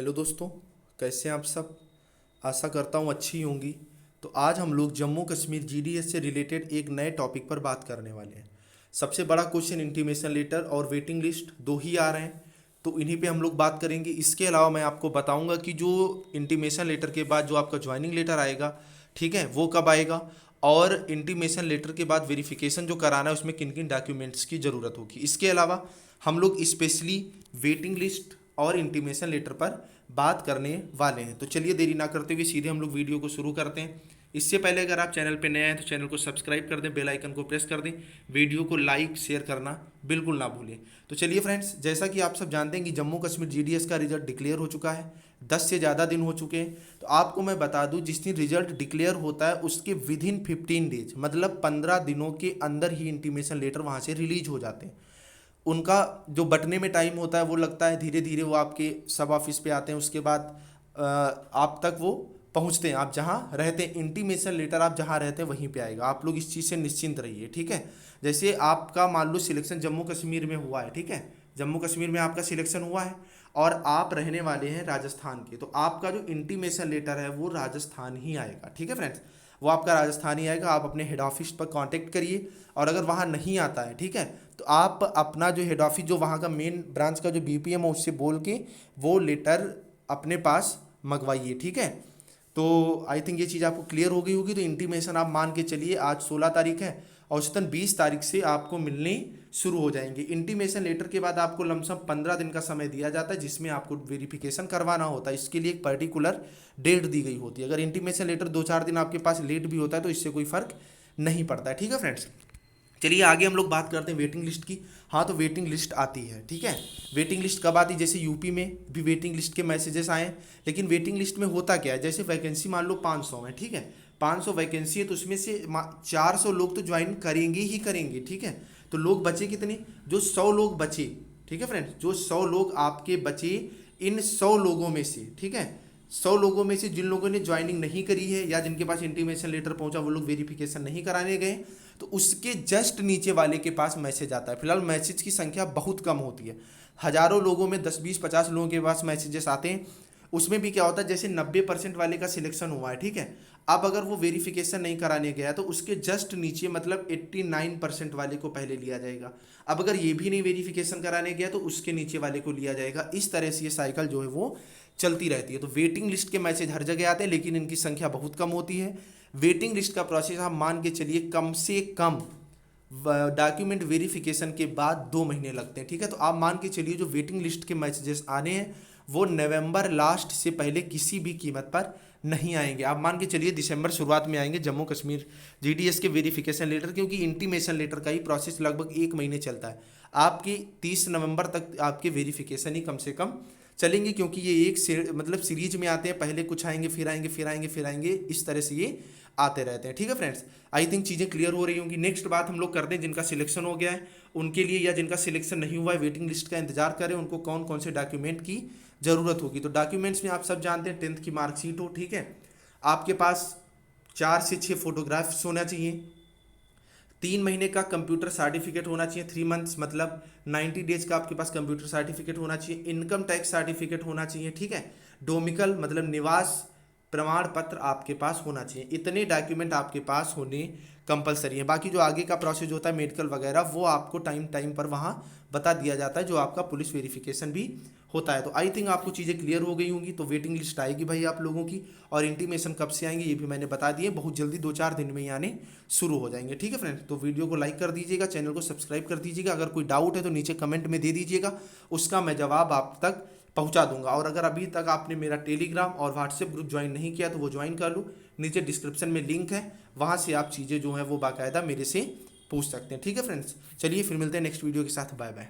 Hello दोस्तों, कैसे हैं आप सब। आशा करता हूँ अच्छी होंगी। तो आज हम लोग जम्मू कश्मीर जीडीएस से रिलेटेड एक नए टॉपिक पर बात करने वाले हैं। सबसे बड़ा क्वेश्चन इंटीमेशन लेटर और वेटिंग लिस्ट दो ही आ रहे हैं, तो इन्हीं पे हम लोग बात करेंगे। इसके अलावा मैं आपको बताऊंगा कि जो इंटीमेशन लेटर के बाद जो आपका ज्वाइनिंग लेटर आएगा, ठीक है, वो कब आएगा, और इंटीमेशन लेटर के बाद वेरिफिकेशन जो कराना है उसमें किन किन डॉक्यूमेंट्स की ज़रूरत होगी। इसके अलावा हम लोग स्पेशली वेटिंग लिस्ट और इंटीमेशन लेटर पर बात करने वाले हैं। तो चलिए देरी ना करते हुए सीधे हम लोग वीडियो को शुरू करते हैं। इससे पहले अगर आप चैनल पर नए हैं तो चैनल को सब्सक्राइब कर दें, बेल आइकन को प्रेस कर दें, वीडियो को लाइक शेयर करना बिल्कुल ना भूलें। तो चलिए फ्रेंड्स, जैसा कि आप सब जानते हैं कि जम्मू कश्मीर जीडीएस का रिजल्ट डिक्लेयर हो चुका है। 10 से ज़्यादा दिन हो चुके हैं। तो आपको मैं बता दूं, जिस दिन रिजल्ट डिक्लेयर होता है उसके विद इन 15 डेज, मतलब 15 दिनों के अंदर ही इंटीमेशन लेटर वहाँ से रिलीज हो जाते हैं। उनका जो बटने में टाइम होता है वो लगता है, धीरे धीरे वो आपके सब ऑफिस पे आते हैं। उसके बाद आप तक वो पहुंचते हैं, आप जहां रहते हैं। इंटीमेशन लेटर आप जहां रहते हैं वहीं पे आएगा। आप लोग इस चीज़ से निश्चिंत रहिए, ठीक है। जैसे आपका मान लो सिलेक्शन जम्मू कश्मीर में हुआ है, ठीक है, जम्मू कश्मीर में आपका सिलेक्शन हुआ है और आप रहने वाले हैं राजस्थान के, तो आपका जो इंटीमेशन लेटर है वो राजस्थान ही आएगा, ठीक है फ्रेंड्स। वो आपका राजस्थान ही आएगा। आप अपने हेड ऑफिस पर कांटेक्ट करिए, और अगर वहाँ नहीं आता है, ठीक है, तो आप अपना जो हेड ऑफिस जो वहाँ का मेन ब्रांच का जो बीपीएम है उससे बोल के वो लेटर अपने पास मंगवाइए, ठीक है। तो आई थिंक ये चीज़ आपको क्लियर हो गई होगी। तो इंटीमेशन आप मान के चलिए आज 16 तारीख है, औसतन 20 तारीख से आपको मिलने शुरू हो जाएंगे। इंटीमेशन लेटर के बाद आपको लमसम 15 दिन का समय दिया जाता है, जिसमें आपको वेरिफिकेशन करवाना होता है। इसके लिए एक पर्टिकुलर डेट दी गई होती है। अगर इंटीमेशन लेटर 2-4 दिन आपके पास लेट भी होता है तो इससे कोई फर्क नहीं पड़ता है, ठीक है फ्रेंड्स। चलिए आगे हम लोग बात करते हैं वेटिंग लिस्ट की। हाँ, तो वेटिंग लिस्ट आती है, ठीक है। वेटिंग लिस्ट कब आती है? जैसे यूपी में भी वेटिंग लिस्ट के मैसेजेस आए हैं, लेकिन वेटिंग लिस्ट में होता क्या है, जैसे वैकेंसी मान लो 500 है, ठीक है, 500 वैकेंसी है, तो उसमें से 400 लोग तो ज्वाइन करेंगे ही करेंगे, ठीक है। तो लोग बचे कितने? जो 100 लोग बचे, ठीक है फ्रेंड्स, जो 100 लोग आपके बचे, इन 100 लोगों में से, ठीक है, 100 लोगों में से जिन लोगों ने ज्वाइनिंग नहीं करी है या जिनके पास इंटीमेशन लेटर पहुंचा वो लोग वेरिफिकेशन नहीं कराने गए, तो उसके जस्ट नीचे वाले के पास मैसेज आता है। फिलहाल मैसेज की संख्या बहुत कम होती है, हजारों लोगों में 10-20-50 लोगों के पास मैसेजेस आते हैं। उसमें भी क्या होता है, जैसे 90% वाले का सिलेक्शन हुआ है, ठीक है, अब अगर वो वेरिफिकेशन नहीं कराने गया तो उसके जस्ट नीचे मतलब 89% वाले को पहले लिया जाएगा। अब अगर ये भी नहीं वेरिफिकेशन कराने गया तो उसके नीचे वाले को लिया जाएगा। इस तरह से ये साइकिल जो है वो चलती रहती है। तो वेटिंग लिस्ट के मैसेज हर जगह आते हैं, लेकिन इनकी संख्या बहुत कम होती है। वेटिंग लिस्ट का प्रोसेस आप मान के चलिए कम से कम डॉक्यूमेंट वेरिफिकेशन के बाद 2 महीने लगते हैं, ठीक है। तो आप मान के चलिए जो वेटिंग लिस्ट के मैसेजेस आने हैं वो नवंबर लास्ट से पहले किसी भी कीमत पर नहीं आएंगे। आप मान के चलिए दिसंबर शुरुआत में आएंगे जम्मू कश्मीर जीडीएस के वेरिफिकेशन लेटर, क्योंकि इंटीमेशन लेटर का ही प्रोसेस लगभग 1 महीने चलता है। आपकी 30 नवंबर तक आपके वेरिफिकेशन ही कम से कम चलेंगे, क्योंकि ये एक मतलब सीरीज में आते हैं, पहले कुछ आएंगे फिर आएंगे फिर आएंगे फिर आएंगे, इस तरह से ये आते रहते हैं, ठीक है फ्रेंड्स। आई थिंक चीज़ें क्लियर हो रही होंगी। नेक्स्ट बात हम लोग करते हैं जिनका सिलेक्शन हो गया है उनके लिए, या जिनका सिलेक्शन नहीं हुआ है वेटिंग लिस्ट का इंतजार करें, उनको कौन कौन से डॉक्यूमेंट की ज़रूरत होगी। तो डॉक्यूमेंट्स में आप सब जानते हैं 10th की मार्कशीट हो, ठीक है, आपके पास 4 से 6 फोटोग्राफ्स होना चाहिए, 3 महीने का कंप्यूटर सर्टिफिकेट होना चाहिए, 3 मंथ्स मतलब 90 डेज का आपके पास कंप्यूटर सर्टिफिकेट होना चाहिए, इनकम टैक्स सर्टिफिकेट होना चाहिए, ठीक है, डोमिकल मतलब निवास प्रमाण पत्र आपके पास होना चाहिए। इतने डॉक्यूमेंट आपके पास होने कंपलसरी है। बाकी जो आगे का प्रोसेस होता है मेडिकल वगैरह वो आपको टाइम टाइम पर वहाँ बता दिया जाता है, जो आपका पुलिस वेरिफिकेशन भी होता है। तो आई थिंक आपको चीज़ें क्लियर हो गई होंगी। तो वेटिंग लिस्ट आएगी भाई आप लोगों की, और इंटीमेशन कब से आएंगे ये भी मैंने बता दिए, बहुत जल्दी 2-4 दिन में ही आने शुरू हो जाएंगे, ठीक है फ्रेंड्स। तो वीडियो को लाइक कर दीजिएगा, चैनल को सब्सक्राइब कर दीजिएगा। अगर कोई डाउट है तो नीचे कमेंट में दे दीजिएगा, उसका मैं जवाब आप तक पहुंचा दूंगा। और अगर अभी तक आपने मेरा टेलीग्राम और व्हाट्सएप ग्रुप ज्वाइन नहीं किया तो वो ज्वाइन कर लो, नीचे डिस्क्रिप्शन में लिंक है, वहाँ से आप चीज़ें जो हैं वो बाकायदा मेरे से पूछ सकते हैं, ठीक है फ्रेंड्स। चलिए फिर मिलते हैं नेक्स्ट वीडियो के साथ, बाय बाय।